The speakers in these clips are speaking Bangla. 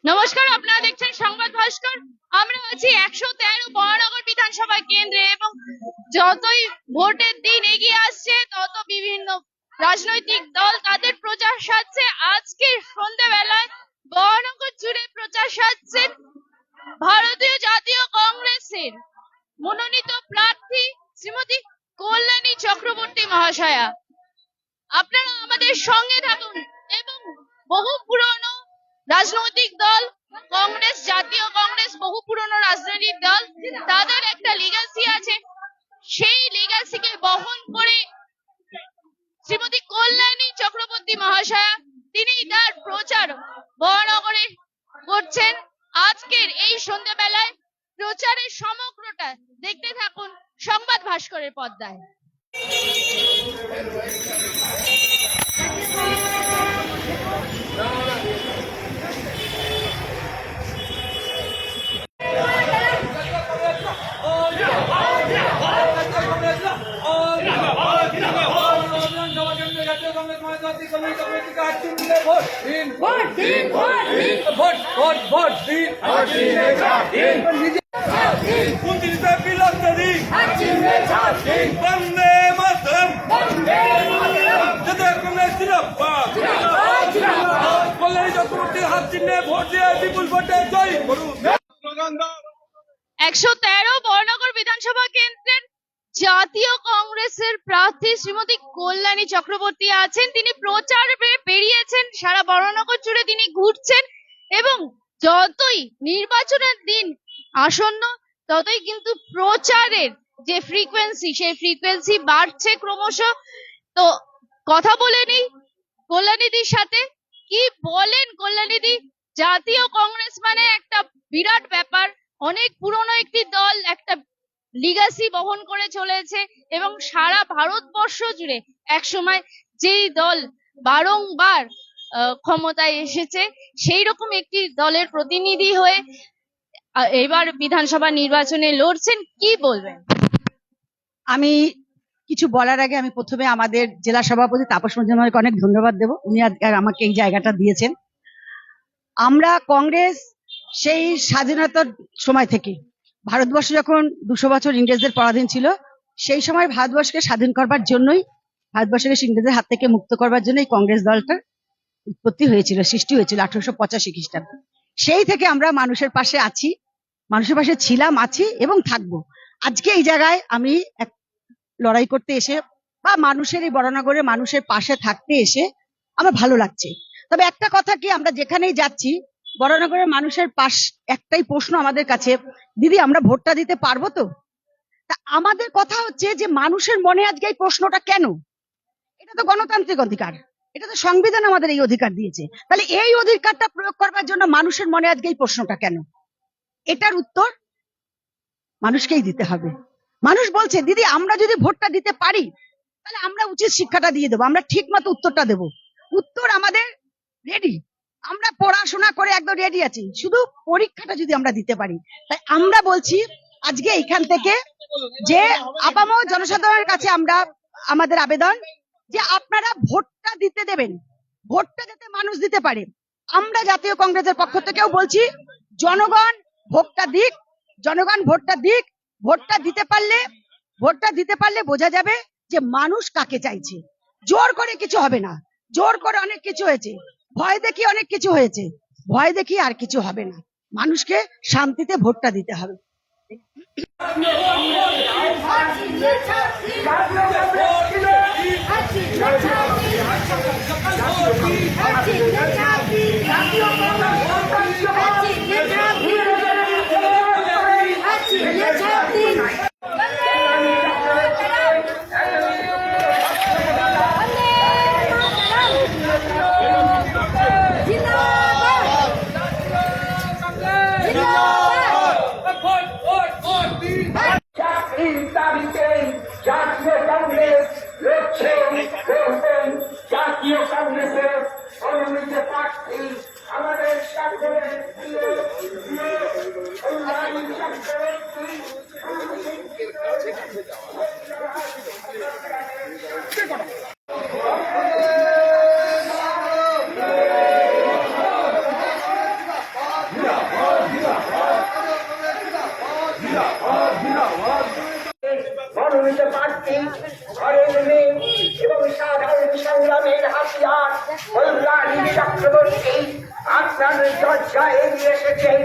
নমস্কার, আপনারা দেখছেন সংবাদ ভাস্কর। আমরা আছি 113 বরানগর বিধানসভা কেন্দ্রে এবং যতই ভোটের দিন এগিয়ে আসছে তত বিভিন্ন রাজনৈতিক দল তাদের প্রচার সাজছে। আজকে সন্ধ্যাবেলায় বরানগর জুড়ে প্রচার সাজছেন ভারতীয় জাতীয় কংগ্রেসের মনোনীত প্রার্থী শ্রীমতী কল্যাণী চক্রবর্তী মহাশয়া। আপনারা আমাদের সঙ্গে থাকুন এবং বহু পুরনো রাজনৈতিক দল কংগ্রেস, জাতীয় কংগ্রেস বহু পুরনো রাজনৈতিক দল, তাদের একটা লিগ্যাসি আছে। সেই লিগ্যাসিকে বহন করে শ্রীমতী কল্যাণী চক্রবর্তী মহাশয়া তিনি তার প্রচার বরানগরে করছেন। আজকের এই সন্ধ্যাবেলায় প্রচারের সমগ্রটা দেখতে থাকুন সংবাদ ভাস্করের পর্দায়। একশো 113 বরানগর বিধানসভা কেন্দ্রের জাতীয় কংগ্রেসের প্রার্থী শ্রীমতী কল্যাণী চক্রবর্তী আছেন। তিনি প্রচারে বেরিয়েছেন, সারা বরানগর জুড়ে তিনি ঘুরছেন এবং যতই নির্বাচনের দিন আসন্ন ততই কিন্তু প্রচারের যে ফ্রিকোয়েন্সি সেই ফ্রিকোয়েন্সি বাড়ছে ক্রমশ। তো কথা বলে নিই কল্যাণীদির সাথে। কি বলেন কল্যাণীদি? জাতীয় কংগ্রেস মানে একটা বিরাট ব্যাপার, অনেক পুরনো একটি দল, একটা লিগ্যাসি বহন করে চলেছে এবং সারা ভারতবর্ষ জুড়ে একসময় যেই দল বারংবার ক্ষমতায় এসেছে সেই রকম একটি দলের প্রতিনিধি হয়ে এবার বিধানসভা নির্বাচনে লড়ছেন। কি বলবেন? আমি কিছু বলার আগে আমি প্রথমে আমাদের জেলা সভাপতি তাপস মজুমদারকে অনেক ধন্যবাদ দেব, উনি আমাকে এই জায়গাটা দিয়েছেন। আমরা কংগ্রেস সেই স্বাধীনতার সময় থেকে, ভারতবর্ষ যখন 200 বছর ইংরেজদের পরাধীন ছিল, সেই সময় ভারতবর্ষকে স্বাধীন করবার জন্যই, ভারতবর্ষকে ইংরেজদের হাত থেকে মুক্ত করবার জন্য এই কংগ্রেস দলটার উৎপত্তি হয়েছিল, সৃষ্টি হয়েছিল 1885 খ্রিস্টাব্দে। সেই থেকে আমরা মানুষের পাশে আছি, মানুষের পাশে ছিলাম, আছি এবং থাকবো। আজকে এই জায়গায় আমি এক লড়াই করতে এসে বা মানুষের এই বরানগরে মানুষের পাশে থাকতে এসে আমার ভালো লাগছে। তবে একটা কথা কি, আমরা যেখানেই যাচ্ছি বরানগরের মানুষের পাশ একটাই প্রশ্ন আমাদের কাছে, দিদি আমরা ভোটটা দিতে পারবো তো? তা আমাদের কথা হচ্ছে যে মানুষের মনে আজকে এই প্রশ্নটা কেন? এটা তো গণতান্ত্রিক অধিকার, এটা তো সংবিধান আমাদের এই অধিকার দিয়েছে। তাহলে এই অধিকারটা প্রয়োগ করবার জন্য মানুষের মনে আজকে এই প্রশ্নটা কেন? এটার উত্তর মানুষকেই দিতে হবে। মানুষ বলছে দিদি আমরা যদি ভোটটা দিতে পারি তাহলে আমরা উচিত শিক্ষাটা দিয়ে দেবো, আমরা ঠিক মতো উত্তরটা দেবো। উত্তর আমাদের রেডি, আমরা পড়াশোনা করে একদম রেডি আছি, শুধু পরীক্ষাটা যদি আমরা দিতে পারি। তাই আমরা বলছি আজকে এখান থেকে যে আপামর জনসাধারণের কাছে আমরা আমাদের আবেদন যে আপনারা ভোটটা দিতে দেবেন, ভোটটা যাতে মানুষ দিতে পারে। আমরা জাতীয় কংগ্রেসের পক্ষ থেকেও বলছি জনগণ ভোটটা দিক, জনগণ ভোটটা দিক। ভোটটা দিতে পারলে বোঝা যাবে যে মানুষ কাকে চাইছে। জোর করে কিছু হবে না, জোর করে অনেক কিছু হয়েছে, ভয় দেখিয়ে অনেক কিছু হয়েছে, ভয় দেখিয়ে আর কিছু হবে না। মানুষকে শান্তিতে ভোটটা দিতে হবে। জাতীয় কংগ্রেসের মনোনীত প্রার্থী আমাদের হাতিয়ার কল্যাণী চক্রবর্তী আপনাদের দরজায় এগিয়ে এসেছেন।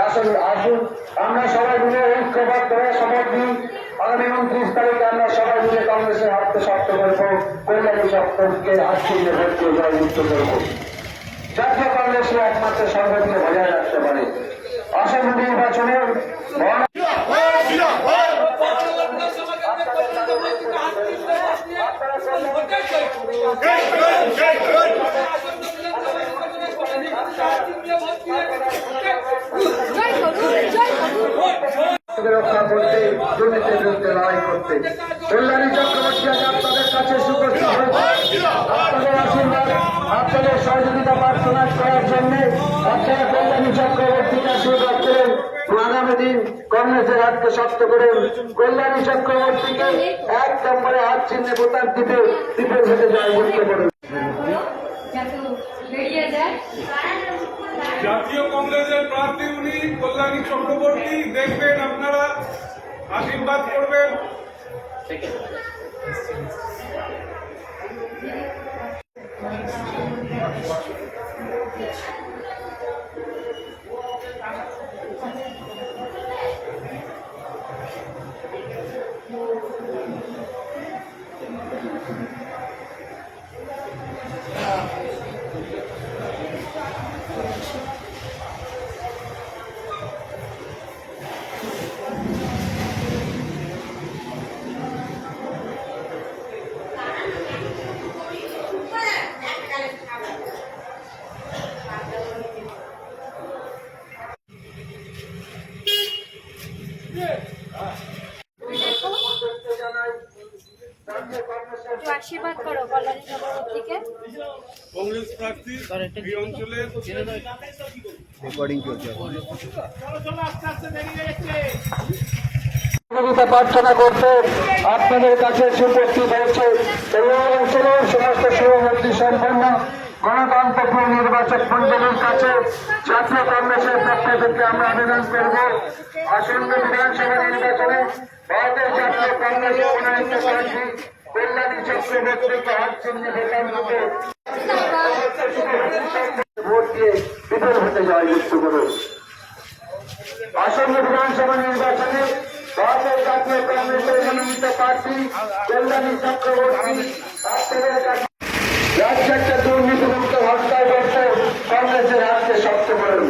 আসুন আসুন আমরা সবাই মিলে ঐক্যবদ্ধ হয়ে শপথ নিই। আগামী 29 তারিখে আমরা সবাই মিলে কংগ্রেসের হাতকে শক্ত করব, কল্যাণী চক্রকে আচ্ছিন্ন ভোটকে জয়যুক্ত করব। জাতীয় কংগ্রেসের একমাত্র সংগঠনকে বজায় রাখতে পারে। আসন্ন নির্বাচনে রক্ষা করতে, দুর্নীতির বিরুদ্ধে লড়াই করতে কল্যাণী চক্রবর্তী আজ আপনাদের কাছে সুপরিচিত হয়েছে। আপনাদের আশীর্বাদ, আপনাদের সহযোগিতা প্রার্থনা করার জন্য আপনারা কল্যাণী চক্রবর্তীকে আশীর্বাদ করেন। আগামী দিন কংগ্রেসের হাতকে শক্ত করেন, কল্যাণী চক্রবর্তীকে এক নম্বরে হাত চিহ্নে ভোটার দিতে বিপুল ভোটে জয়যুক্ত করুন। জাতীয় কংগ্রেসের প্রার্থী উনি কল্যাণী চক্রবর্তী, দেখবেন আপনারা, আশীর্বাদ করবেন। একটু আশীর্বাদ করো কল্যাণী চক্রবর্তীকে। কংগ্রেস প্রার্থী এই অঞ্চলের সহযোগিতা প্রার্থনা করতে আপনাদের কাছে সুপস্থিত হয়েছে এবং অঞ্চলের সমস্ত শুভমন্ত্রী সম্পন্ন গণতন্ত্রপ্রিয় নির্বাচক মন্ডলীর কাছে জাতীয় কংগ্রেসের পক্ষ থেকে আমরা আবেদন করব, আসন্ন বিধানসভা নির্বাচনে ভারতের জাতীয় কংগ্রেসের মনোনীত প্রার্থী কল্যাণী চক্রবর্তীকে হাত চিহ্নে ভোট দিয়ে বিপুল ভোটে জয়যুক্ত করুন। আসন্ন বিধানসভা নির্বাচনে ভারতের জাতীয় কংগ্রেসের মনোনীত প্রার্থী কল্যাণী চক্রবর্তী আপনাদের কাছে রাজ্যে একটা দুর্নীতিমুক্ত হস্তায় করতে কংগ্রেসের হাতকে শক্ত করুন।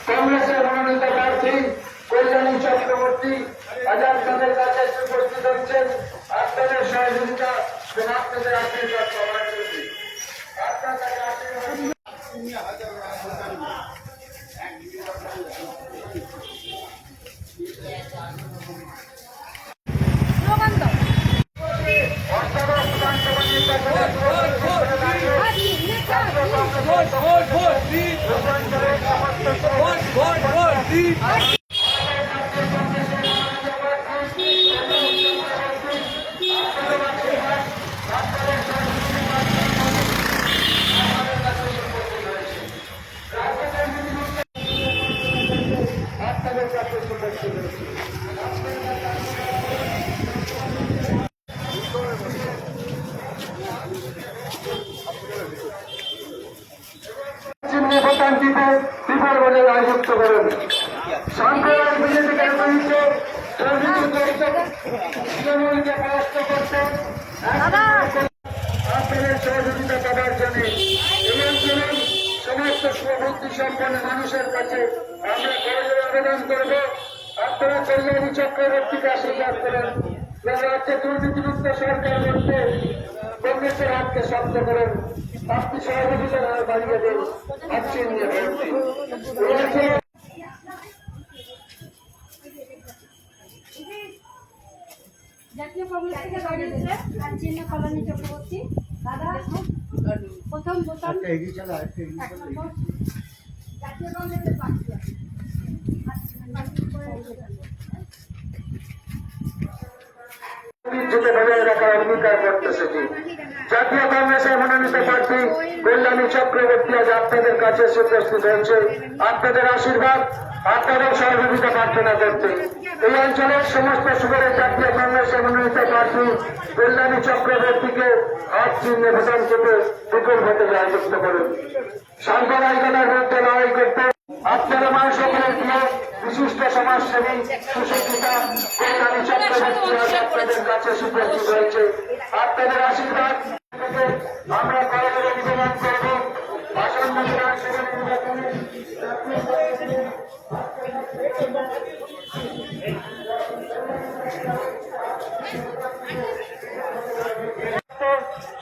কংগ্রেসের মনোনীত প্রার্থী কল্যাণী চক্রবর্তী আজ আপনাদের কাছে উপস্থিত হচ্ছেন। আপনাদের সহযোগিতা এবং আপনাদের আশীর্বাদ সবার জন্য আপনাদের আশীর্বাদ। স্লোগান দাও। ভোটান্তিতে বিপুল ভোটে জয়যুক্ত করুন। সাম্প্রদায়িক বিজেপিকে বিরুদ্ধে তৃণমূলকে পরাস্ত করতে আপনাদের সহযোগিতা পাওয়ার জন্য এবং সমস্ত সুবুদ্ধি সম্পন্ন মানুষের কাছে আমরা করজোড়ে আবেদন করব, আপনারা কল্যাণী চক্রবর্তীকে আশীর্বাদ করেন। রাজ্যে দুর্নীতিমুক্ত সরকার করতে কংগ্রেসের হাতকে শক্ত করেন। আপনি সহযোগিতার হার বাড়িয়ে দেন, আচ্ছেন জাতীয় কংগ্রেস থেকে দাঁড়িয়েছে চিহ্ন কল্যাণী চক্রবর্তী দাদা প্রথম বোতাম জাতীয় কংগ্রেসের প্রার্থী। বজায় রাখার অঙ্গীকার করতেছে। জাতীয় কংগ্রেসের মনোনীত প্রার্থী কল্যাণী চক্রবর্তী আজ আপনাদের কাছে উপস্থিত হয়েছে। আপনাদের আশীর্বাদ, আপনাদের সহযোগিতা প্রার্থনা করতে এই অঞ্চলের সমস্ত সুপারের জাতীয় কংগ্রেসের মনোনীত প্রার্থী কল্যাণী চক্রবর্তীকে হাত চিহ্নে ভোটার চেপে বিপুল ভোটে জয়যুক্ত করুন। সাম্প্রদায়িকতার বিরুদ্ধে লড়াই করতে আপনারা মানুষের দিয়ে বিশিষ্ট সমাজসেবী সুশিক্ষিতা কল্যাণী চক্রবর্তী আজ আপনাদের কাছে সুপরিচিত হয়েছে। আপনাদের আশীর্বাদ থেকে আমরা কলেজে নিবেদন করব আসন্ন বিধানসভা নির্বাচনে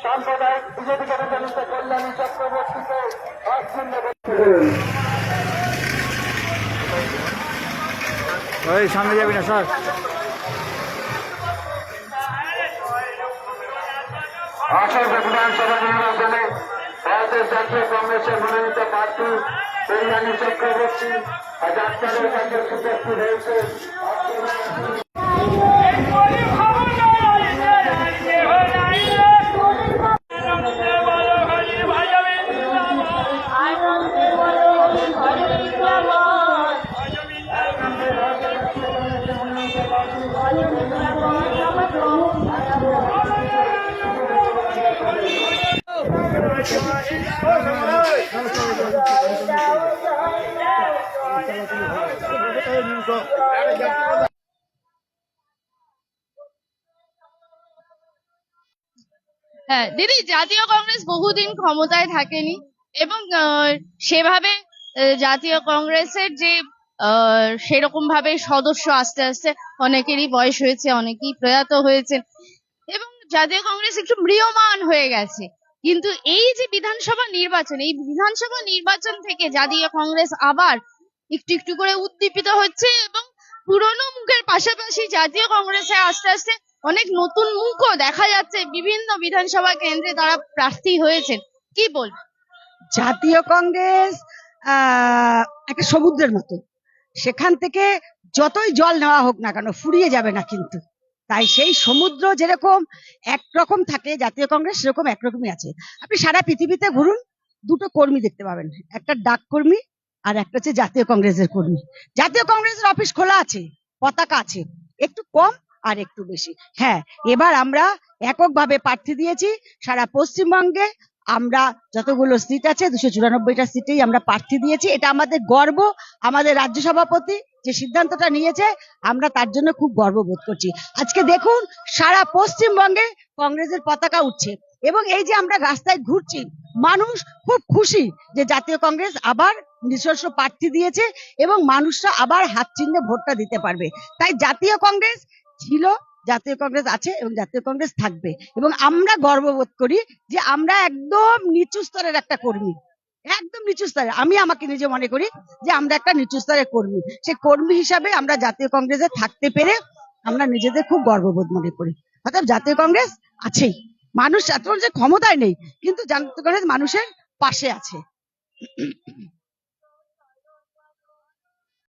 সাম্প্রদায়িক বিজেপি পরিচালিত কল্যাণী চক্রবর্তীকে অক্ষুণ্ণ করুন। সামনে যাবি না স্যার। আসন্ন বিধানসভা নির্বাচনে ভারতের জাতীয় কংগ্রেসের মনোনীত প্রার্থী কল্যাণী চক্রবর্তী আজ আপনাদের কাছে উপস্থিত হয়েছে। হ্যাঁ দিদি, জাতীয় কংগ্রেস বহুদিন ক্ষমতায় থাকেনি এবং সেভাবে জাতীয় কংগ্রেসের যে সেরকম ভাবে সদস্য আস্তে আস্তে অনেকেরই বয়স হয়েছে, অনেকেই প্রয়াত হয়েছেন এবং জাতীয় কংগ্রেস একটু ম্রিয়মাণ হয়ে গেছে। কিন্তু এই যে বিধানসভা নির্বাচন, এই বিধানসভা নির্বাচন থেকে জাতীয় কংগ্রেস আবার একটু একটু করে উদ্দীপিত হচ্ছে এবং পুরনো মুখের পাশাপাশি জাতীয় কংগ্রেসে আস্তে আস্তে অনেক নতুন মুখও দেখা যাচ্ছে। বিভিন্ন বিধানসভা কেন্দ্রে তারা প্রার্থী হয়েছেন, কি বলবেন? জাতীয় কংগ্রেস একটা সমুদ্রের মতো, সেখান থেকে যতই জল নেওয়া হোক না কেন ফুরিয়ে যাবে না কিন্তু। তাই সেই সমুদ্র যেরকম একরকম থাকে, জাতীয় কংগ্রেস সেরকম একরকমই আছে। আপনি সারা পৃথিবীতে ঘুরুন, দুটো কর্মী দেখতে পাবেন, একটা ডাক কর্মী আর একটা হচ্ছে জাতীয় কংগ্রেসের কর্মী। জাতীয় কংগ্রেসের অফিস খোলা আছে, পতাকা আছে, একটু কম আর একটু বেশি। হ্যাঁ, এবার আমরা এককভাবে প্রার্থী দিয়েছি সারা পশ্চিমবঙ্গে। আমরা যতগুলো সিট আছে 294টা সিটেই আমরা প্রার্থী দিয়েছি। এটা আমাদের গর্ব। আমাদের রাজ্য সভাপতি যে সিদ্ধান্তটা নিয়েছে, আমরা তার জন্য খুব গর্ববোধ করছি। আজকে দেখুন সারা পশ্চিমবঙ্গে কংগ্রেসের পতাকা উঠছে এবং এই যে আমরা রাস্তায় ঘুরছি, মানুষ খুব খুশি যে জাতীয় কংগ্রেস আবার নিজস্ব প্রার্থী দিয়েছে এবং মানুষরা আবার হাত চিহ্নে ভোটটা দিতে পারবে। তাই জাতীয় কংগ্রেস ছিল, জাতীয় কংগ্রেস আছে এবং জাতীয় কংগ্রেস থাকবে। এবং আমরা গর্ববোধ করি যে আমরা একদম নিচু স্তরের একটা কর্মী, একদম নিচু স্তরে। আমি আমাকে নিজে মনে করি যে আমরা একটা নিচু স্তরের কর্মী। সেই কর্মী হিসাবে আমরা জাতীয় কংগ্রেসে থাকতে পেরে আমরা নিজেদের খুব গর্ববোধ মনে করি। অর্থাৎ জাতীয় কংগ্রেস আছেই, মানুষ এত যে ক্ষমতায় নেই কিন্তু জাতীয় কংগ্রেস মানুষের পাশে আছে।